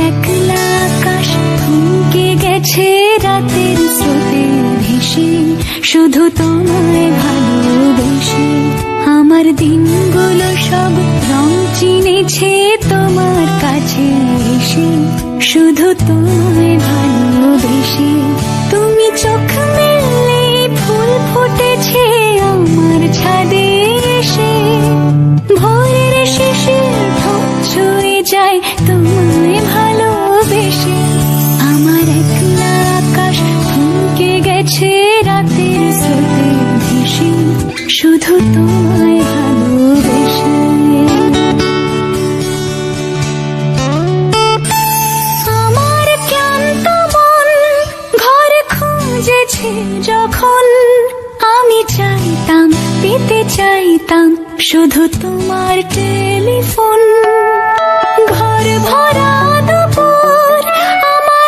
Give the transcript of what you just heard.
একলা আকাশ থমকে গেছে রাতের স্রোতে ভেসে, শুধু তোমায় ভালোবেসে। আমার দিনগুলো সব রং চিনেছে তোমার কাছে এসে, শুধু তোমায় ভালোবেসে। তুমি চোখ মেললে ফুল ফুটেছে আমার ছাদে এসে, ভোরের শিশির ঠোঁট ছুঁয়ে যায় তোমায় ভালোবেসে। আমার একলা আকাশ থমকে গেছে রাতের স্রোতে ভেসে, শুধু তোমায় ভালোবেসে। আমার ক্লান্ত মন ঘর খুঁজেছে যখন, আমি চাইতাম পেতে চাইতাম শুধু তোমার টেলিফোন। ঘর ভরা